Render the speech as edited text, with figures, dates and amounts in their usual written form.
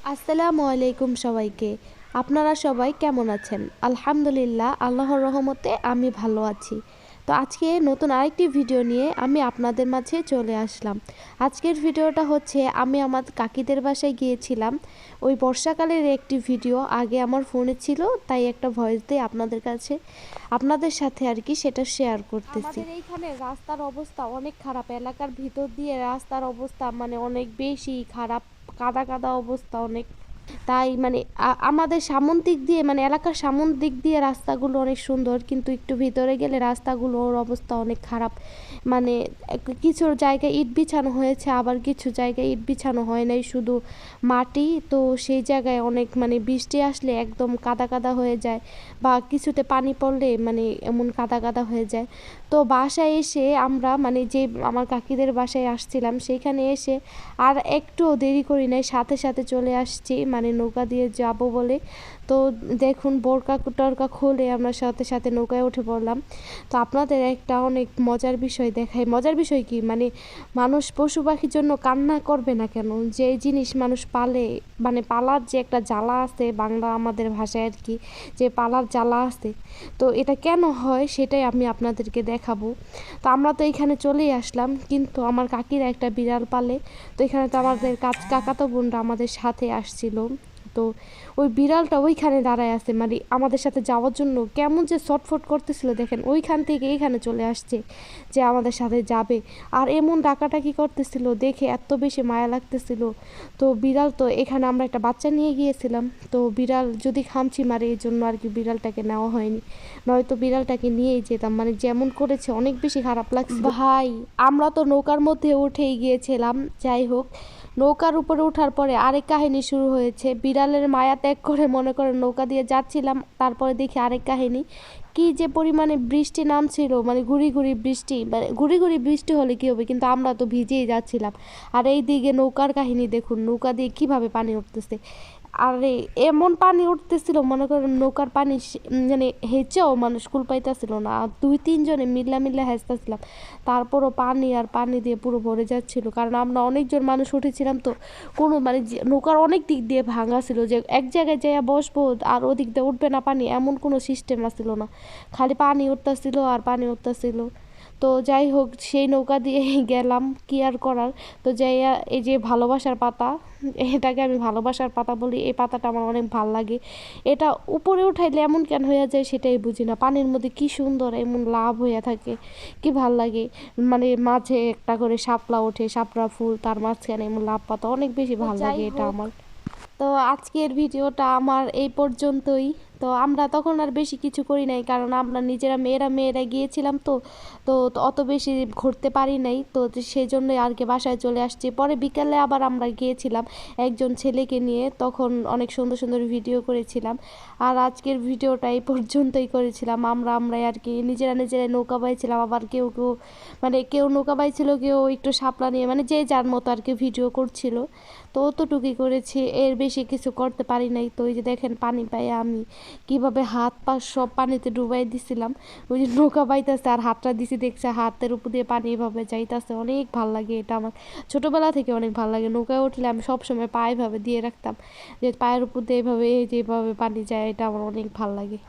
আসসালামু আলাইকুম সবাইকে। আপনারা সবাই কেমন আছেন? আলহামদুলিল্লাহ, আল্লাহর রহমতে আমি ভালো আছি। তো আজকে নতুন আরেকটি ভিডিও নিয়ে আমি আপনাদের মাঝে চলে আসলাম। আজকের ভিডিওটা হচ্ছে আমি আমার কাকিদের বাসায় গিয়েছিলাম। ওই বর্ষাকালের একটি ভিডিও আগে আমার ফোনে ছিল, তাই একটা ভয়েস দিয়ে আপনাদের কাছে আপনাদের সাথে আর কি সেটা শেয়ার করতেছি। আমাদের এইখানে রাস্তার অবস্থা অনেক খারাপ, এলাকার ভিতর দিয়ে রাস্তার অবস্থা মানে অনেক বেশি খারাপ, কাদা কাদা অবস্থা অনেক। তাই মানে আমাদের সামন দিক দিয়ে মানে এলাকার সামন দিক দিয়ে রাস্তাগুলো অনেক সুন্দর, কিন্তু একটু ভিতরে গেলে রাস্তাগুলোর অবস্থা অনেক খারাপ। মানে কিছু জায়গায় ইট বিছানো হয়েছে, আবার কিছু জায়গায় ইট বিছানো হয় নাই, শুধু মাটি। তো সেই জায়গায় অনেক মানে বৃষ্টি আসলে একদম কাদা কাদা হয়ে যায়, বা কিছুতে পানি পড়লে মানে এমন কাদা কাদা হয়ে যায়। তো বাসায় এসে আমরা মানে যে আমার কাকিদের বাসায় আসছিলাম সেইখানে এসে আর একটুও দেরি করি নাই, সাথে সাথে চলে আসছি মানে নৌকা দিয়ে যাব বলে। তো দেখুন বোরকা টরকা খুলে আমরা সাথে সাথে নৌকায় উঠে পড়লাম। তো আপনাদের একটা অনেক মজার বিষয় দেখাই। মজার বিষয় কি মানে মানুষ পশু পাখির জন্য কান্না করবে না কেন? যে জিনিস মানুষ পালে মানে পালার যে একটা জ্বালা আছে, বাংলা আমাদের ভাষায় আর কি, যে পালার জ্বালা আছে, তো এটা কেন হয় সেটাই আমি আপনাদেরকে দেখাবো। তো আমরা তো এখানে চলেই আসলাম, কিন্তু আমার কাকিরা একটা বিড়াল পালে। তো এখানে তো আমাদের কাকাতো বোনরা আমাদের সাথে আসছিল। তো ওই বিড়ালটা ওইখানে দাঁড়ায় আছে, মানে আমাদের সাথে যাওয়ার জন্য কেমন যে ছটফট করতেছিল, দেখেন ওইখান থেকে এইখানে চলে আসছে যে আমাদের সাথে যাবে। আর এমন ডাকাডাকি করতেছিল, দেখে এত বেশি মায়া লাগতেছিল। তো বিড়াল তো এখানে আমরা একটা বাচ্চা নিয়ে গিয়েছিলাম, তো বিড়াল যদি খামচি মারে এই জন্য আর কি বিড়ালটাকে নেওয়া হয়নি, নয়তো বিড়ালটাকে নিয়েই যেতাম। মানে যেমন করেছে অনেক বেশি খারাপ লাগছে ভাই। আমরা তো নৌকার মধ্যে উঠেই গিয়েছিলাম, যাই হোক নৌকার উপরে ওঠার পরে আরেক কাহিনী শুরু হয়েছে। বিড়ালের মায়া ত্যাগ করে মনে করেন নৌকা দিয়ে যাচ্ছিলাম, তারপরে দেখি আরেক কাহিনী। কি যে পরিমাণে বৃষ্টি নামছিল, মানে ঘুরি ঘুরি বৃষ্টি, মানে ঘুরি ঘুরি বৃষ্টি হলে কি হবে, কিন্তু আমরা তো ভিজেই যাচ্ছিলাম। আর এই দিকে নৌকার কাহিনী দেখুন, নৌকা দিয়ে কিভাবে পানি উঠতেছে। আরে এমন পানি উঠতেছিল মনে করেন নৌকার পানি মানে হেঁচেও মানুষ কুল পাইতেছিল না, আর দুই তিনজনে মিল্লা মিল্লা হেঁচতেছিলাম। তারপরও পানি আর পানি দিয়ে পুরো ভরে যাচ্ছিল, কারণ আমরা অনেকজন মানুষ উঠেছিলাম। তো কোনো মানে নৌকার অনেক দিক দিয়ে ভাঙা ছিল, যে এক জায়গায় যাইয়া বসবো আর ওদিক দিয়ে উঠবে না পানি, এমন কোনো সিস্টেম আসছিল না। খালি পানি উঠতেছিল আর পানি উঠতেছিল। তো যাই হোক সেই নৌকা দিয়ে গেলাম, কি আর করার। তো যাইয়া এই যে ভালোবাসার পাতা, এটাকে আমি ভালোবাসার পাতা বলি, এই পাতাটা আমার অনেক ভাল লাগে। এটা উপরে উঠাইলে এমন কেন হয়ে যায় সেটাই বুঝি না, পানির মধ্যে কি সুন্দর এমন লাভ হয়ে থাকে, কি ভাল লাগে। মানে মাঝে একটা করে শাপলা ওঠে, শাপলা ফুল, তার মাঝখানে এমন লাভ পাতা, অনেক বেশি ভাল লাগে এটা আমার। তো আজকের ভিডিওটা আমার এই পর্যন্তই। তো আমরা তখন আর বেশি কিছু করি নাই, কারণ আমরা নিজেরা মেয়েরা মেয়েরা গিয়েছিলাম। তো তো অত বেশি ঘুরতে পারি নাই, তো সেই জন্যই আর কি বাসায় চলে আসছি। পরে বিকালে আবার আমরা গিয়েছিলাম একজন ছেলেকে নিয়ে, তখন অনেক সুন্দর সুন্দর ভিডিও করেছিলাম। আর আজকের ভিডিওটা এই পর্যন্তই করেছিলাম। আমরাই আর কি নিজেরা নিজেরাই নৌকা বাইছিলাম, আবার কেউ কেউ মানে কেউ নৌকা বাইছিল, কেউ একটু শাপলা নিয়ে, মানে যে যার মতো আর কি ভিডিও করছিল। তো অতটুকুই করেছি, এর বেশি কিছু করতে পারি নাই। তো ওই যে দেখেন পানি পাইয়া আমি কিভাবে হাত পা সব পানিতে ডুবাই দিছিলাম। ওই যে নৌকা বাইতেছে আর হাতটা দিছি, দেখছে হাতের উপর দিয়ে পানি এভাবে যাইতেছে, অনেক ভাল লাগে এটা আমার ছোটবেলা থেকে অনেক ভাল লাগে। নৌকায় উঠলে আমি সবসময় পা এভাবে দিয়ে রাখতাম, যে পায়ের উপর দিয়ে এভাবে যেভাবে পানি যায়, এটা আমার অনেক ভাল লাগে।